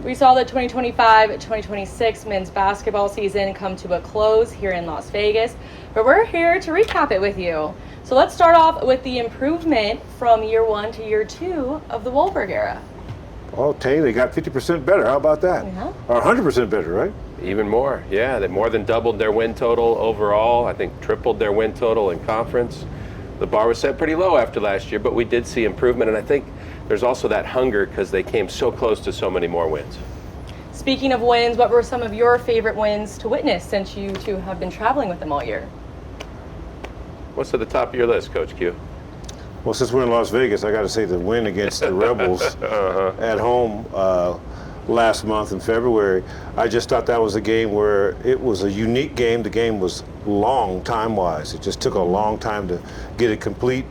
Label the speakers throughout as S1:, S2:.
S1: We saw the 2025-2026 men's basketball season come to a close here in Las Vegas, but we're here to recap it with you. So let's start off with the improvement from year 1 to year 2 of the Wahlberg era.
S2: Oh, Tay, they got 50% better. How about that?
S1: Yeah.
S2: Or 100% better, right?
S3: Even more, yeah. They more than doubled their win total overall. I think tripled their win total in conference. The bar was set pretty low after last year, but we did see improvement, and I think there's also that hunger because they came so close to so many more wins.
S1: Speaking of wins, what were some of your favorite wins to witness since you two have been traveling with them all year?
S3: What's at the top of your list, Coach Q?
S2: Well, since we're in Las Vegas, I got to say the win against the Rebels at home last month in February, I just thought that was a game where it was a unique game. The game was long time-wise. It just took a long time to get it complete.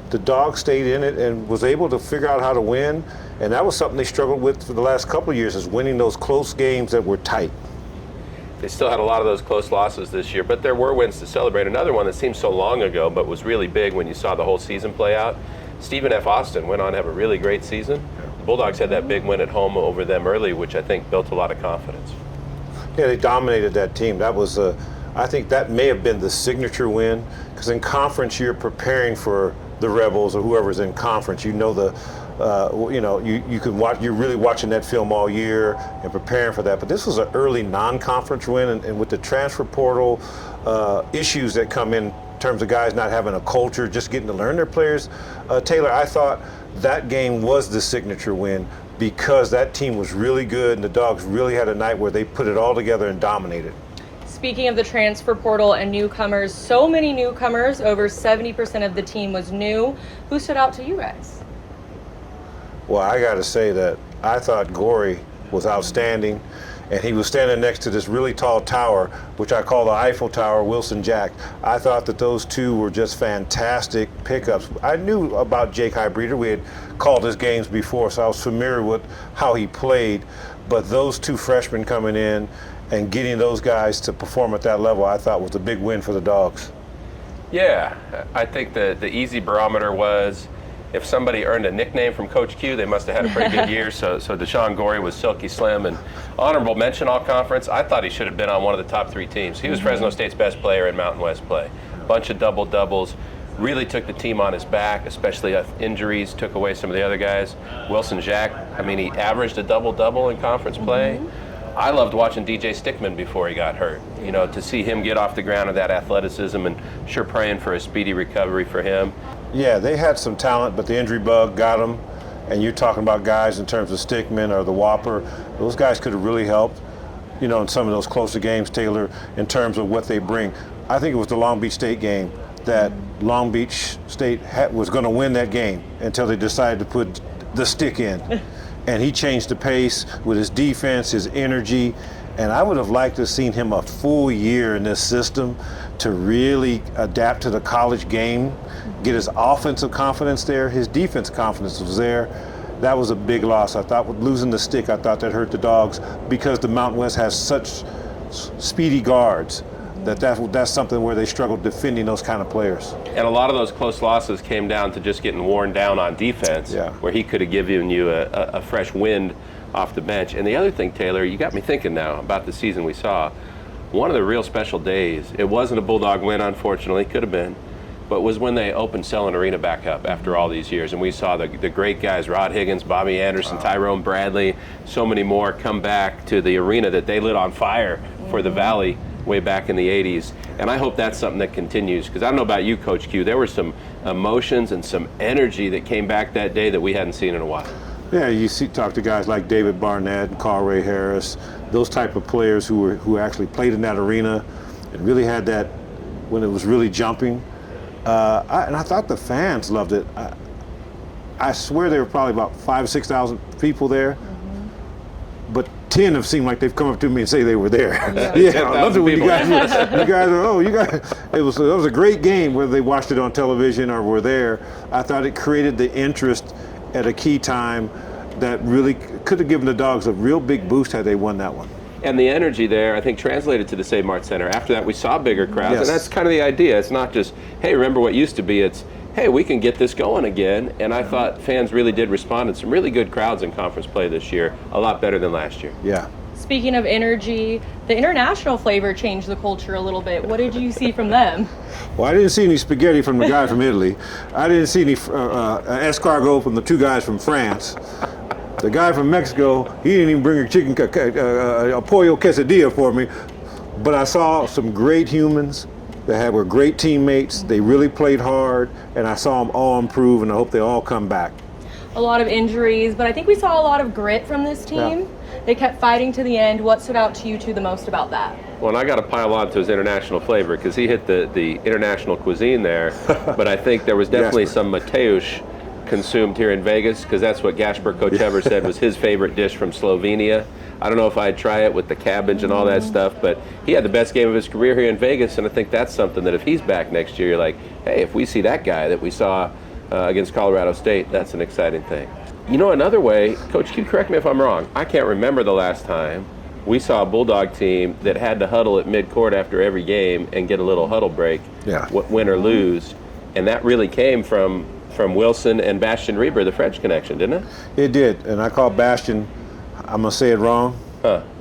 S2: The Dogs stayed in it and was able to figure out how to win, and that was something they struggled with for the last couple of years, is winning those close games that were tight.
S3: They still had a lot of those close losses this year, but there were wins to celebrate. Another one that seems so long ago, but was really big when you saw the whole season play out. Stephen F. Austin went on to have a really great season. The Bulldogs had that big win at home over them early, which I think built a lot of confidence.
S2: Yeah, they dominated that team. That was, I think that may have been the signature win, because in conference you're preparing for the Rebels or whoever's in conference. You know you can watch. You're really watching that film all year and preparing for that. But this was an early non-conference win, and with the transfer portal issues that come in terms of guys not having a culture, just getting to learn their players. Taylor, I thought that game was the signature win because that team was really good, and the Dogs really had a night where they put it all together and dominated.
S1: Speaking of the transfer portal and newcomers, so many newcomers, over 70% of the team was new. Who stood out to you guys?
S2: Well, I got to say that I thought Gorey was outstanding, and he was standing next to this really tall tower, which I call the Eiffel Tower, Wilson Jack. I thought that those two were just fantastic pickups. I knew about Jake Hybreeder. We had called his games before, so I was familiar with how he played, but those two freshmen coming in and getting those guys to perform at that level, I thought was a big win for the Dogs.
S3: Yeah, I think the easy barometer was if somebody earned a nickname from Coach Q, they must have had a pretty good year. So Deshaun Gorey was Silky Slim, and honorable mention all conference. I thought he should have been on one of the top 3 teams. He was Fresno State's best player in Mountain West play. Bunch of double-doubles. Really took the team on his back, especially if injuries took away some of the other guys. Wilson Jack, I mean, he averaged a double-double in conference play. I loved watching DJ Stickman before he got hurt. You know, to see him get off the ground with that athleticism, and sure praying for a speedy recovery for him.
S2: Yeah, they had some talent, but the injury bug got them. And you're talking about guys in terms of Stickman or the Whopper. Those guys could have really helped, you know, in some of those closer games, Taylor, in terms of what they bring. I think it was the Long Beach State game that Long Beach State was going to win that game until they decided to put the stick in. And he changed the pace with his defense, his energy, and I would have liked to have seen him a full year in this system to really adapt to the college game, get his offensive confidence there, his defense confidence was there. That was a big loss. I thought with losing the stick, I thought that hurt the Dogs because the Mountain West has such speedy guards that's something where they struggle defending those kind of players.
S3: And a lot of those close losses came down to just getting worn down on defense, where he could have given you a fresh wind off the bench. And the other thing, Taylor, you got me thinking now about the season we saw. One of the real special days, it wasn't a Bulldog win, unfortunately, could have been, but was when they opened Selland Arena back up after all these years. And we saw the great guys, Rod Higgins, Bobby Anderson, Tyrone Bradley, so many more come back to the arena that they lit on fire for the Valley way back in the 80s. And I hope that's something that continues, because I don't know about you, Coach Q, there were some emotions and some energy that came back that day that we hadn't seen in a while.
S2: Yeah, you talk to guys like David Barnett and Carl Ray Harris, those type of players who actually played in that arena and really had that when it was really jumping. And I thought the fans loved it. I swear there were probably about 5,000 or 6,000 people there, but 10 have seemed like they've come up to me and say they were there. Yeah, I loved it when you guys it was a great game, whether they watched it on television or were there. I thought it created the interest at a key time that really could have given the Dogs a real big boost had they won that one.
S3: And the energy there, I think, translated to the Save Mart Center. After that, we saw bigger crowds,
S2: Yes.
S3: and that's kind of the idea. It's not just, hey, remember what used to be. It's, hey, we can get this going again. And I thought fans really did respond, and some really good crowds in conference play this year, a lot better than last year.
S2: Yeah.
S1: Speaking of energy, the international flavor changed the culture a little bit. What did you see from them?
S2: Well, I didn't see any spaghetti from the guy from Italy. I didn't see any escargot from the two guys from France. The guy from Mexico, he didn't even bring a pollo quesadilla for me. But I saw some great humans that were great teammates. They really played hard, and I saw them all improve, and I hope they all come back.
S1: A lot of injuries, but I think we saw a lot of grit from this team.
S2: Yeah.
S1: They kept fighting to the end. What stood out to you two the most about that?
S3: Well, and I got to pile on to his international flavor because he hit the international cuisine there. But I think there was definitely some Mateusz consumed here in Vegas, because that's what Gasper Kochevar said was his favorite dish from Slovenia. I don't know if I'd try it with the cabbage and all that stuff, but he had the best game of his career here in Vegas, and I think that's something that if he's back next year, you're like, hey, if we see that guy that we saw against Colorado State, that's an exciting thing. You know, another way, Coach Q, correct me if I'm wrong, I can't remember the last time we saw a Bulldog team that had to huddle at midcourt after every game and get a little huddle break, win or lose, and that really came from Wilson and Bastien Reber, the French connection, didn't it?
S2: It did, and I call Bastien, I'm going to say it wrong,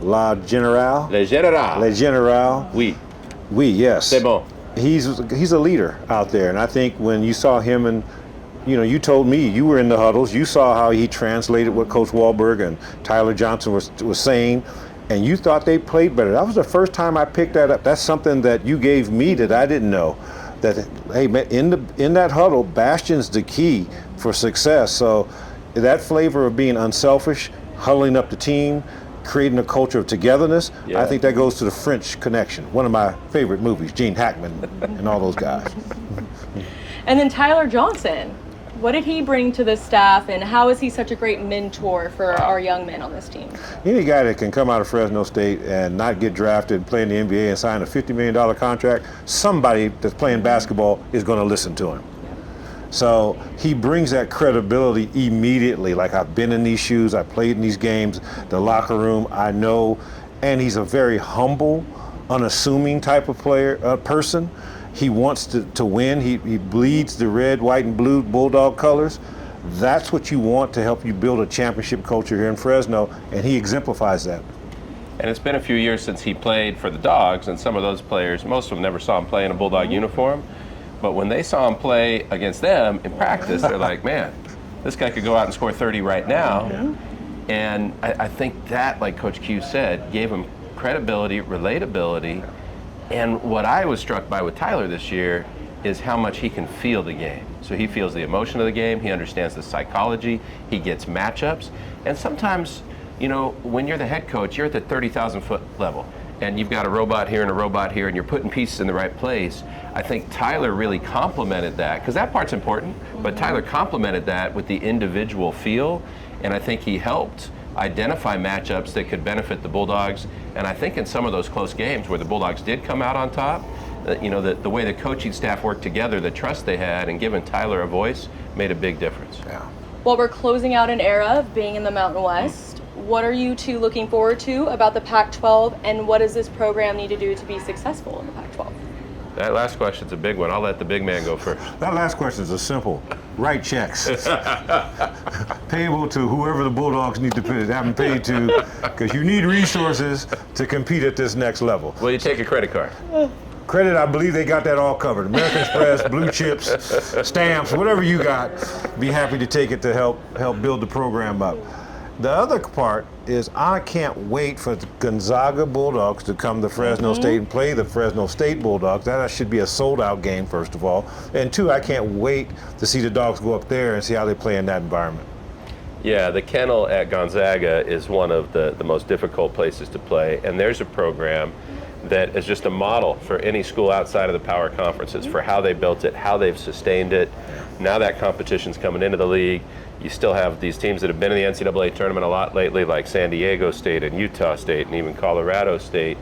S2: La General.
S3: Le General.
S2: Le General.
S3: Oui.
S2: Oui, yes.
S3: C'est bon.
S2: He's a leader out there, and I think when you saw him, and you told me you were in the huddles, you saw how he translated what Coach Wahlberg and Tyler Johnson was saying, and you thought they played better. That was the first time I picked that up. That's something that you gave me that I didn't know. That, hey, in that huddle, Bastien's the key for success. So that flavor of being unselfish, huddling up the team, creating a culture of togetherness, I think that goes to the French Connection, one of my favorite movies, Gene Hackman and all those guys.
S1: And then Tyler Johnson, what did he bring to the staff, and how is he such a great mentor for our young men on this team?
S2: Any guy that can come out of Fresno State and not get drafted and play in the NBA and sign a $50 million contract, somebody that's playing basketball is going to listen to him. So he brings that credibility immediately. Like, I've been in these shoes, I played in these games, the locker room, I know. And he's a very humble, unassuming type of person. He wants to win. He bleeds the red, white, and blue Bulldog colors. That's what you want to help you build a championship culture here in Fresno, and he exemplifies that.
S3: And it's been a few years since he played for the Dogs, and some of those players, most of them never saw him play in a Bulldog uniform. But when they saw him play against them in practice, they're like, man, this guy could go out and score 30 right now. Yeah. And I think that, like Coach Q said, gave him credibility, relatability. And what I was struck by with Tyler this year is how much he can feel the game. So he feels the emotion of the game, he understands the psychology, he gets matchups. And sometimes, when you're the head coach, you're at the 30,000 foot level. And you've got a robot here and a robot here, and you're putting pieces in the right place. I think Tyler really complemented that, because that part's important, but Tyler complemented that with the individual feel, and I think he helped identify matchups that could benefit the Bulldogs. And I think in some of those close games where the Bulldogs did come out on top, the way the coaching staff worked together, the trust they had, and giving Tyler a voice made a big difference.
S2: Yeah.
S1: Well, we're closing out an era of being in the Mountain West. What are you two looking forward to about the Pac-12, and what does this program need to do to be successful in the Pac-12?
S3: That last question's a big one. I'll let the big man go first.
S2: That last question is a simple. Write checks. Payable to whoever the Bulldogs need to have them paid to, because you need resources to compete at this next level.
S3: Will you take a credit card?
S2: Credit, I believe they got that all covered. American Express, blue chips, stamps, whatever you got, be happy to take it to help build the program up. The other part is I can't wait for the Gonzaga Bulldogs to come to Fresno State and play the Fresno State Bulldogs. That should be a sold-out game, first of all. And two, I can't wait to see the Dogs go up there and see how they play in that environment.
S3: Yeah, the kennel at Gonzaga is one of the most difficult places to play, and there's a program that is just a model for any school outside of the power conferences for how they built it, how they've sustained it. Now that competition's coming into the league. You still have these teams that have been in the NCAA tournament a lot lately, like San Diego State and Utah State and even Colorado State.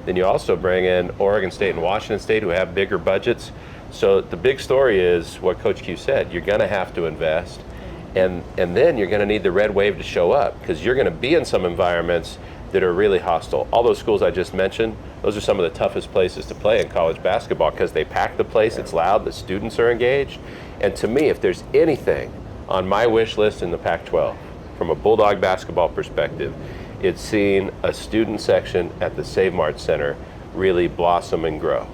S3: Then you also bring in Oregon State and Washington State, who have bigger budgets. So the big story is what Coach Q said. You're going to have to invest, and then you're going to need the red wave to show up, because you're going to be in some environments that are really hostile. All those schools I just mentioned, those are some of the toughest places to play in college basketball because they pack the place, it's loud, the students are engaged. And to me, if there's anything on my wish list in the Pac-12, from a Bulldog basketball perspective, it's seeing a student section at the Save Mart Center really blossom and grow.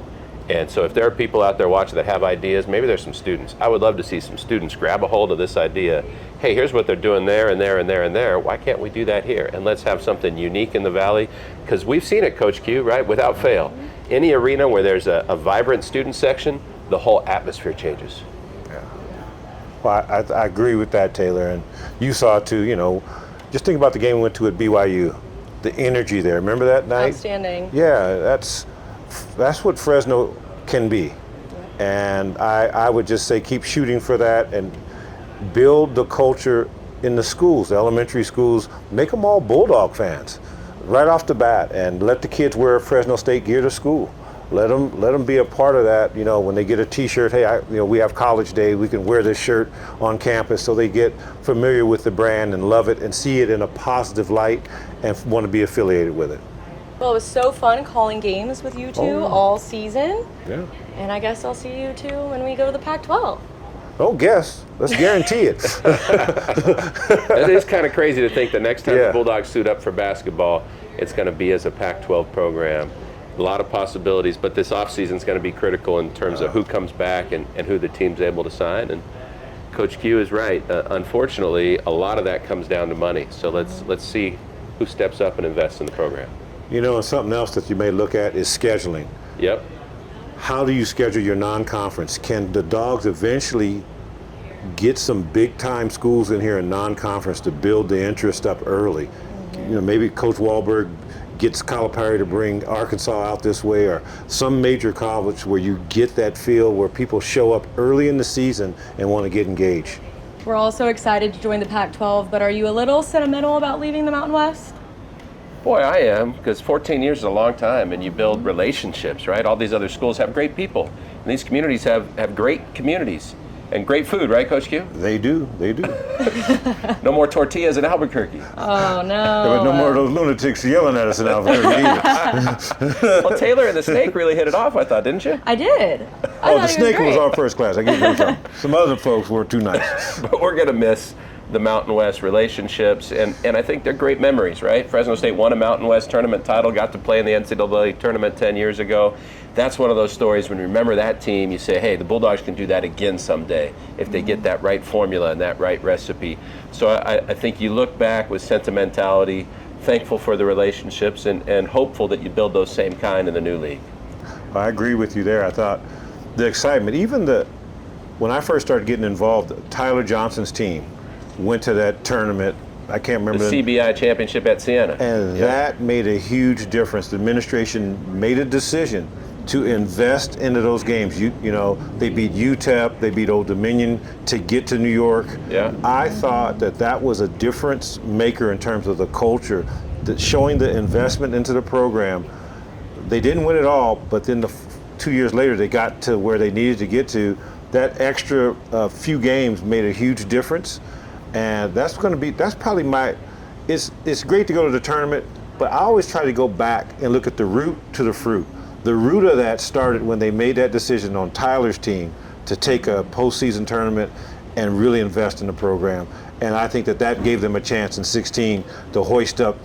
S3: And so if there are people out there watching that have ideas, maybe there's some students. I would love to see some students grab a hold of this idea. Hey, here's what they're doing there and there and there and there. Why can't we do that here? And let's have something unique in the Valley. Because we've seen it, Coach Q, right? Without fail. Any arena where there's a vibrant student section, the whole atmosphere changes.
S2: Yeah. Well, I agree with that, Taylor. And you saw it too, you know, just think about the game we went to at BYU. The energy there. Remember that night?
S1: Outstanding.
S2: Yeah, that's what Fresno can be. And I would just say keep shooting for that and build the culture in the schools, the elementary schools. Make them all Bulldog fans right off the bat, and let the kids wear Fresno State gear to school. Let them be a part of that. You know, when they get a T-shirt, hey, we have College Day, we can wear this shirt on campus, so they get familiar with the brand and love it and see it in a positive light and want to be affiliated with it.
S1: Well, it was so fun calling games with you two all season.
S2: Yeah.
S1: And I guess I'll see you two when we go to the Pac-12.
S2: Oh, guess. Let's guarantee it.
S3: It is kind of crazy to think the next time
S2: Yeah.
S3: the Bulldogs suit up for basketball, it's going to be as a Pac-12 program. A lot of possibilities, but this offseason is going to be critical in terms of who comes back and who the team's able to sign. And Coach Q is right. Unfortunately, a lot of that comes down to money. So let's see who steps up and invests in the program.
S2: You know, and something else that you may look at is scheduling.
S3: Yep.
S2: How do you schedule your non-conference? Can the Dogs eventually get some big-time schools in here in non-conference to build the interest up early? You know, maybe Coach Wahlberg gets Calipari to bring Arkansas out this way, or some major college where you get that feel where people show up early in the season and want to get engaged.
S1: We're also excited to join the Pac-12, but are you a little sentimental about leaving the Mountain West?
S3: Boy, I am, because 14 years is a long time, and you build relationships, right? All these other schools have great people, and these communities have great communities and great food, right, Coach Q?
S2: They do.
S3: No more tortillas in Albuquerque.
S1: Oh, no.
S2: But no more of those lunatics yelling at us in Albuquerque either.
S3: Well, Taylor and the Snake really hit it off, I thought, didn't you?
S1: I did.
S2: Oh, the Snake was our first class. I give you some. Some other folks were too nice.
S3: But we're going to miss the Mountain West relationships, and I think they're great memories, right? Fresno State won a Mountain West tournament title, got to play in the NCAA tournament 10 years ago. That's one of those stories when you remember that team, you say, hey, the Bulldogs can do that again someday if they get that right formula and that right recipe. So I think you look back with sentimentality, thankful for the relationships, and hopeful that you build those same kind in the new league.
S2: I agree with you there. I thought the excitement, even when I first started getting involved, Tyler Johnson's team went to that tournament. I can't remember
S3: the CBI championship at Siena.
S2: And that made a huge difference. The administration made a decision to invest into those games. You know, they beat UTEP, they beat Old Dominion to get to New York.
S3: Yeah.
S2: I thought that was a difference maker in terms of the culture, that showing the investment into the program. They didn't win it all, but then 2 years later they got to where they needed to get to. That extra few games made a huge difference. And that's probably it's great to go to the tournament, but I always try to go back and look at the root to the fruit. The root of that started when they made that decision on Tyler's team to take a postseason tournament and really invest in the program. And I think that gave them a chance in 16 to hoist up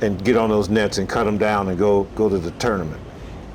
S2: and get on those nets and cut them down and go to the tournament.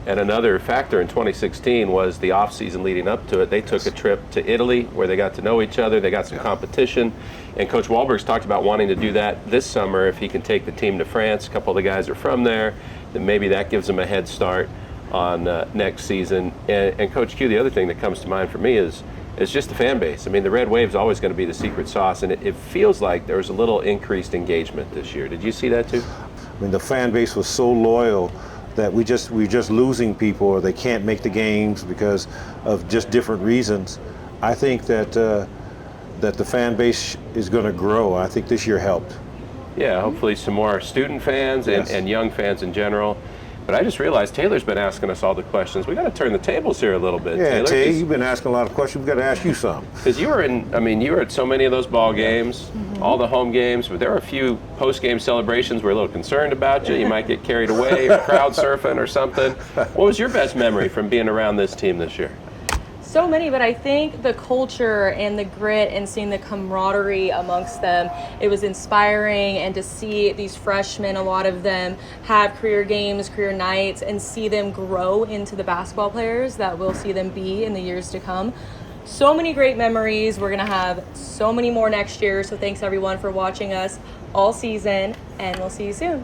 S3: And another factor in 2016 was the offseason leading up to it. They took a trip to Italy where they got to know each other. They got some competition. And Coach Wahlberg's talked about wanting to do that this summer if he can take the team to France. A couple of the guys are from there. Then maybe that gives them a head start on next season. And Coach Q, the other thing that comes to mind for me is just the fan base. I mean, the Red Wave's always going to be the secret sauce. And it feels like there was a little increased engagement this year. Did you see that too?
S2: I mean, the fan base was so loyal that we're just losing people, or they can't make the games because of just different reasons. I think that the fan base is going to grow. I think this year helped.
S3: Yeah, hopefully some more student fans and young fans in general. But I just realized Taylor's been asking us all the questions. We got to turn the tables here a little bit,
S2: Yeah,
S3: Taylor.
S2: Tay, you've been asking a lot of questions. We've got to ask you some.
S3: Because you were at so many of those ball games, all the home games, but there were a few post-game celebrations we're a little concerned about you. You might get carried away or crowd surfing or something. What was your best memory from being around this team this year?
S1: So many, but I think the culture and the grit and seeing the camaraderie amongst them, it was inspiring. And to see these freshmen, a lot of them have career games, career nights, and see them grow into the basketball players that we'll see them be in the years to come. So many great memories. We're going to have so many more next year. So thanks everyone for watching us all season, and we'll see you soon.